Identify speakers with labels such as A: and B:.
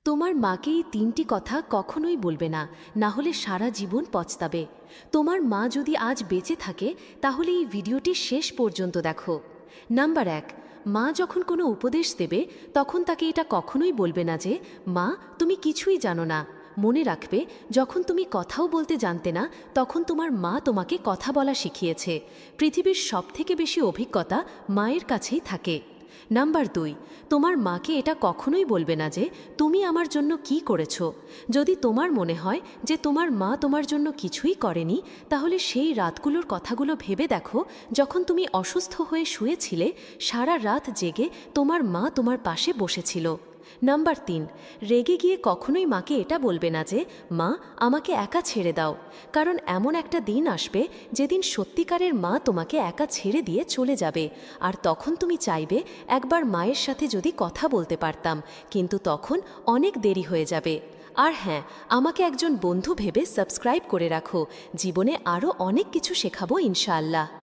A: তোমার মাকে এই ৩টি কথা কখনোই বলবে না, না হলে সারা জীবন পস্তাবে। তোমার মা যদি আজ বেঁচে থাকে তাহলে এই ভিডিওটি শেষ পর্যন্ত দেখো। নাম্বার ১, মা যখন কোনো উপদেশ দেবে তখন তাকে এটা কখনোই বলবে না যে, মা তুমি কিছুই জানো না। মনে রাখবে, যখন তুমি কথাও বলতে জানতে না তখন তোমার মা তোমাকে কথা বলা শিখিয়েছে। পৃথিবীর সবথেকে বেশি অভিজ্ঞতা মায়ের কাছেই থাকে। নাম্বার ২, তোমার মাকে এটা কখনোই বলবে না যে তুমি আমার জন্য কি করেছো। যদি তোমার মনে হয় যে তোমার মা তোমার জন্য কিছুই করেনি, তাহলে সেই রাতগুলোর কথাগুলো ভেবে দেখো যখন তুমি অসুস্থ হয়ে শুয়েছিলে, সারা রাত জেগে তোমার মা তোমার পাশে বসেছিল। নাম্বার ৩, রেগে গিয়ে কখনোই মাকে এটা বলবে না যে মা আমাকে একা ছেড়ে দাও। কারণ এমন একটা দিন আসবে যেদিন সত্যিকারের মা তোমাকে একা ছেড়ে দিয়ে চলে যাবে, আর তখন তুমি চাইবে একবার মায়ের সাথে যদি কথা বলতে পারতাম, কিন্তু তখন অনেক দেরি হয়ে যাবে। আর হ্যাঁ, আমাকে একজন বন্ধু ভেবে সাবস্ক্রাইব করে রাখো। জীবনে আরও অনেক কিছু শেখাবো ইনশাআল্লাহ।